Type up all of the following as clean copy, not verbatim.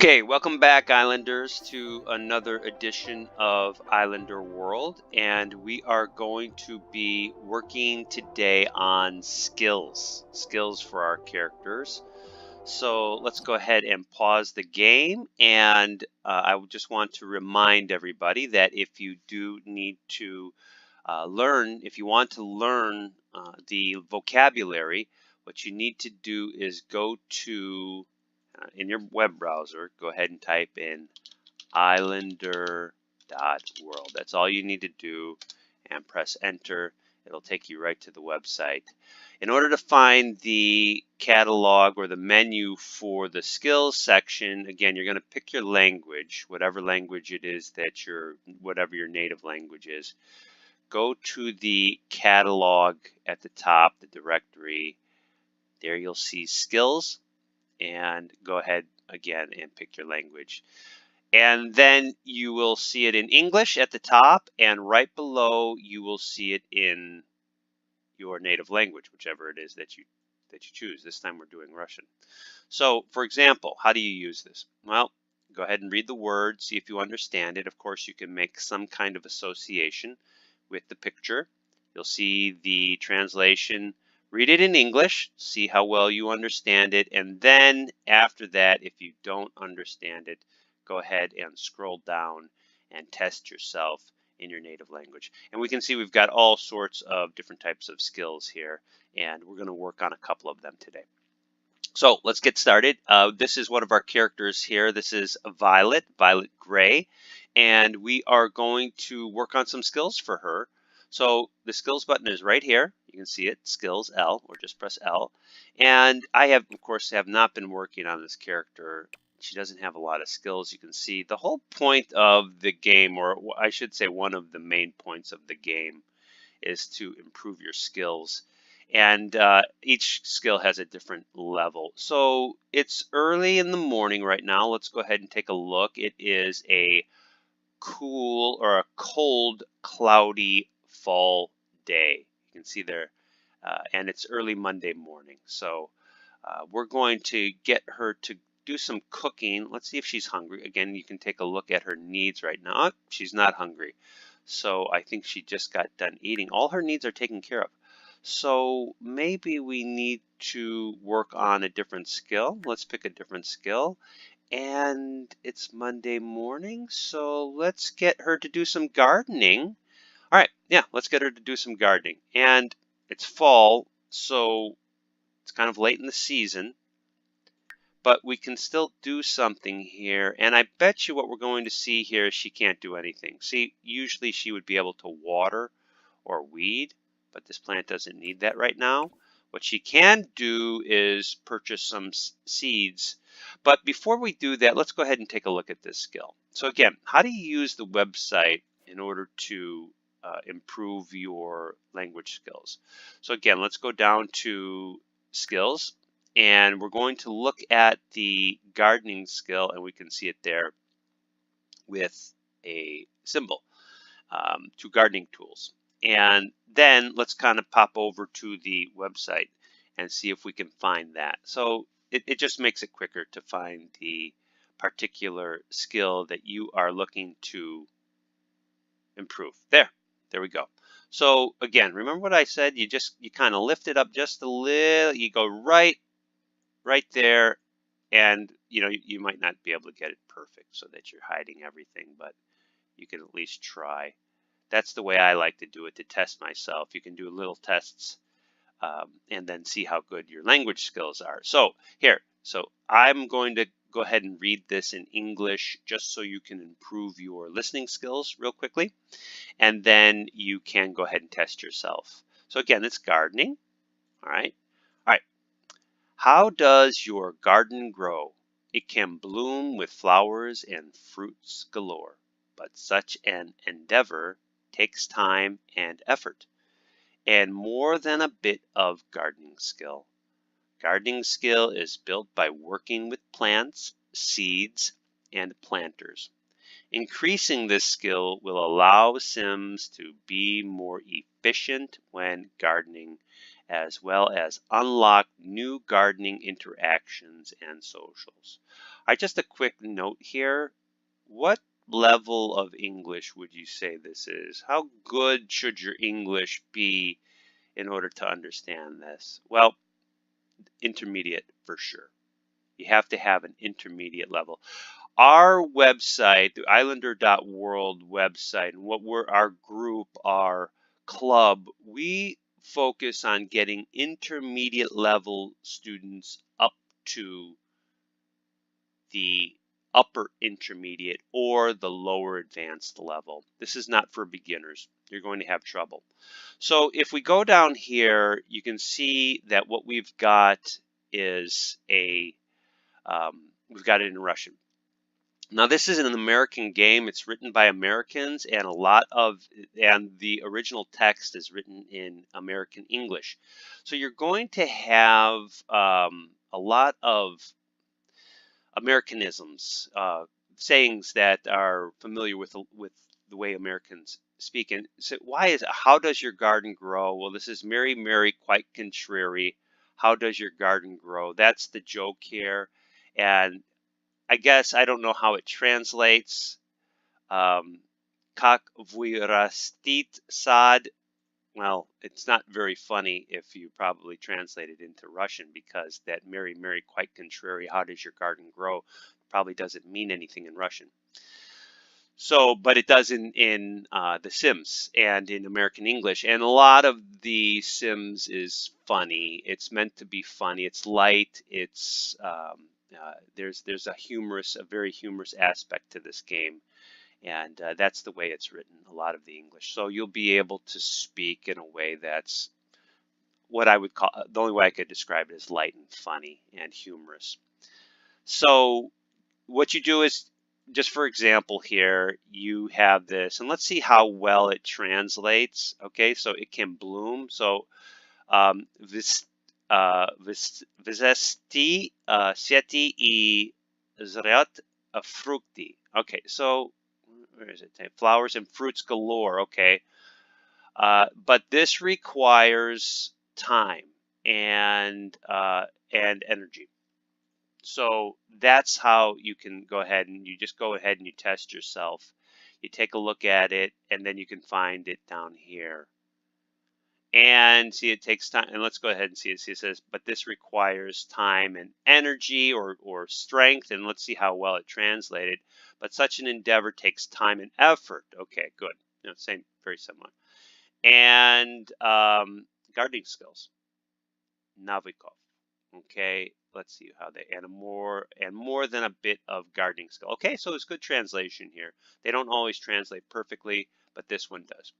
Okay, welcome back, Islanders, to another edition of Islander World, and we are going to be working today on skills for our characters. So let's go ahead and pause the game, and I would just want to remind everybody that if you do need to if you want to learn the vocabulary, what you need to do is go to in your web browser, go ahead and type in islander.world. That's all you need to do, and press enter. It'll take you right to the website. In order to find the catalog or the menu for the skills section, again, you're going to pick your language, whatever language it is that whatever your native language is. Go to the catalog at the top, the directory. There you'll see skills, and go ahead again and pick your language. And then you will see it in English at the top, and right below you will see it in your native language, whichever it is that you choose. This time we're doing Russian. So, for example, how do you use this? Well, go ahead and read the word, see if you understand it. Of course, you can make some kind of association with the picture. You'll see the translation. Read it in English, see how well you understand it, and then after that, if you don't understand it, go ahead and scroll down and test yourself in your native language. And we can see we've got all sorts of different types of skills here, and we're going to work on a couple of them today. So let's get started. This is one of our characters here. This is Violet Gray, and we are going to work on some skills for her. So the skills button is right here. You can see it, skills L, or just press L. And I have, of course, have not been working on this character. She doesn't have a lot of skills. You can see the whole point of the game, or I should say one of the main points of the game, is to improve your skills. And each skill has a different level. So it's early in the morning right now. Let's go ahead and take a look. It is a cool or a cold, cloudy fall day. You can see there, and it's early Monday morning. So we're going to get her to do some cooking. Let's see if she's hungry. Again, you can take a look at her needs right now. Oh, she's not hungry. So I think she just got done eating. All her needs are taken care of. So maybe we need to work on a different skill. Let's pick a different skill. And it's Monday morning, so let's get her to do some gardening. All right, yeah, let's get her to do some gardening. And it's fall, so it's kind of late in the season, but we can still do something here. And I bet you what we're going to see here is she can't do anything. See, usually she would be able to water or weed, but this plant doesn't need that right now. What she can do is purchase some seeds. But before we do that, let's go ahead and take a look at this skill. So again, how do you use the website in order to improve your language skills? So again, let's go down to skills, and we're going to look at the gardening skill, and we can see it there with a symbol, to gardening tools. And then let's kind of pop over to the website and see if we can find that. So it just makes it quicker to find the particular skill that you are looking to improve. There we go. So again, remember what I said? You kind of lift it up just a little. You go right there, and you might not be able to get it perfect so that you're hiding everything, but you can at least try. That's the way I like to do it, to test myself. You can do little tests and then see how good your language skills are. So I'm going to go ahead and read this in English just so you can improve your listening skills real quickly. And then you can go ahead and test yourself. So again, it's gardening. All right. How does your garden grow? It can bloom with flowers and fruits galore, but such an endeavor takes time and effort, and more than a bit of gardening skill. Gardening skill is built by working with plants, seeds, and planters. Increasing this skill will allow Sims to be more efficient when gardening as well as unlock new gardening interactions and socials. All right, just a quick note here. What level of English would you say this is? How good should your English be in order to understand this? Well, intermediate for sure. You have to have an intermediate level. Our website, the islander.world website, and what we're our group, our club, we focus on getting intermediate level students up to the upper intermediate or the lower advanced level. This is not for beginners. You're going to have trouble. So if we go down here, you can see that what we've got is we've got it in Russian. Now this is an American game. It's written by Americans, and the original text is written in American English. So you're going to have a lot of Americanisms, sayings that are familiar with the way Americans speak. And so how does your garden grow? Well, this is Mary, Mary, quite contrary. How does your garden grow? That's the joke here. And I guess I don't know how it translates. Как вы растит сад? Well, it's not very funny if you probably translate it into Russian, because that Mary, Mary, quite contrary, how does your garden grow? Probably doesn't mean anything in Russian. So, but it does in The Sims and in American English. And a lot of the Sims is funny. It's meant to be funny. It's light. It's there's a very humorous aspect to this game. And that's the way it's written, a lot of the English. So you'll be able to speak in a way that's what I would call, the only way I could describe it is light and funny and humorous. So what you do is, just for example here, you have this, and let's see how well it translates. Okay, so it can bloom. So Vizesti sieti I zret frukti. Okay, so where is it? Flowers and fruits galore. Okay, but this requires time and energy. So that's how you can go ahead and you test yourself. You take a look at it, and then you can find it down here. And see, it takes time. And let's go ahead and see it. See, it says, but this requires time and energy or strength. And let's see how well it translated. But such an endeavor takes time and effort. Okay, good. Same, very similar. And gardening skills. Navikov. Okay, let's see how they and more than a bit of gardening skill. Okay, so it's good translation here. They don't always translate perfectly, but this one does.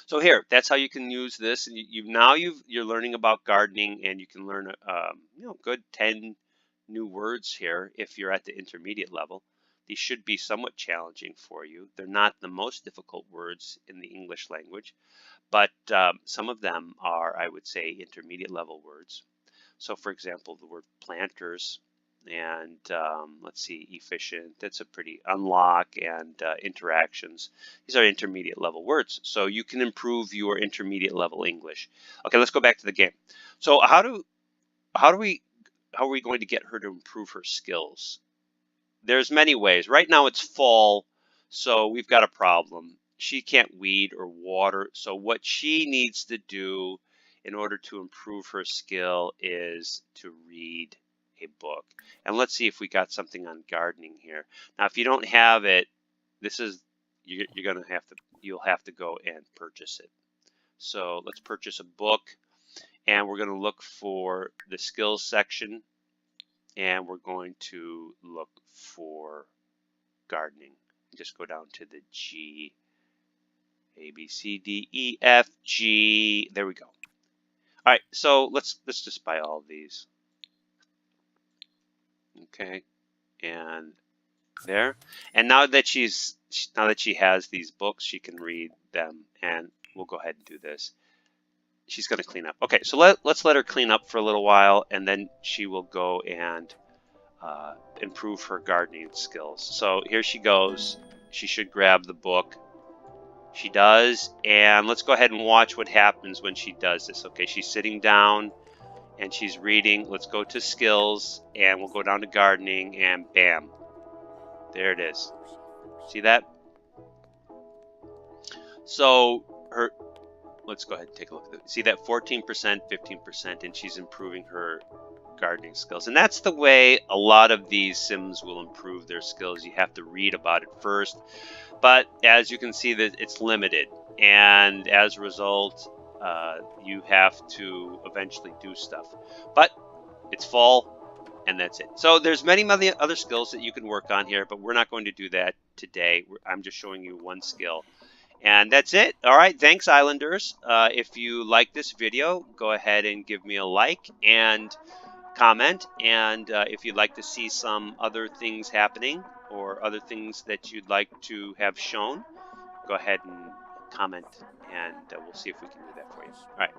So here, that's how you can use this. And you're learning about gardening, and you can learn good 10 new words here if you're at the intermediate level. These should be somewhat challenging for you. They're not the most difficult words in the English language, but some of them are, I would say, intermediate level words. So for example, the word planters and let's see, efficient, that's a pretty unlock, and interactions. These are intermediate level words. So you can improve your intermediate level English. Okay, let's go back to the game. So how are we going to get her to improve her skills? There's many ways. Right now it's fall, so we've got a problem. She can't weed or water. So what she needs to do in order to improve her skill is to read a book. And let's see if we got something on gardening here. Now, if you don't have it, you'll have to go and purchase it. So let's purchase a book, and we're going to look for the skills section, and we're going to look for gardening. Just go down to the G, A, B, C, D, E, F, G. There we go. All right, so let's just buy all of these. Okay, and there. And now that she has these books, she can read them, and we'll go ahead and do this. She's going to clean up. Okay, so let's let her clean up for a little while, and then she will go and improve her gardening skills. So here she goes. She should grab the book, She does, and let's go ahead and watch what happens when she does this. Okay, she's sitting down and she's reading. Let's go to skills, and we'll go down to gardening, and bam, there it is. See that? So let's go ahead and take a look at it. See that 14%, 15%, and she's improving her gardening skills. And that's the way a lot of these Sims will improve their skills. You have to read about it first. But as you can see, that it's limited. And as a result, you have to eventually do stuff. But it's fall, and that's it. So there's many other skills that you can work on here, but we're not going to do that today. I'm just showing you one skill. And that's it. All right, thanks, Islanders. If you like this video, go ahead and give me a like and comment. And if you'd like to see some other things happening or other things that you'd like to have shown, go ahead and comment, and we'll see if we can do that for you. All right.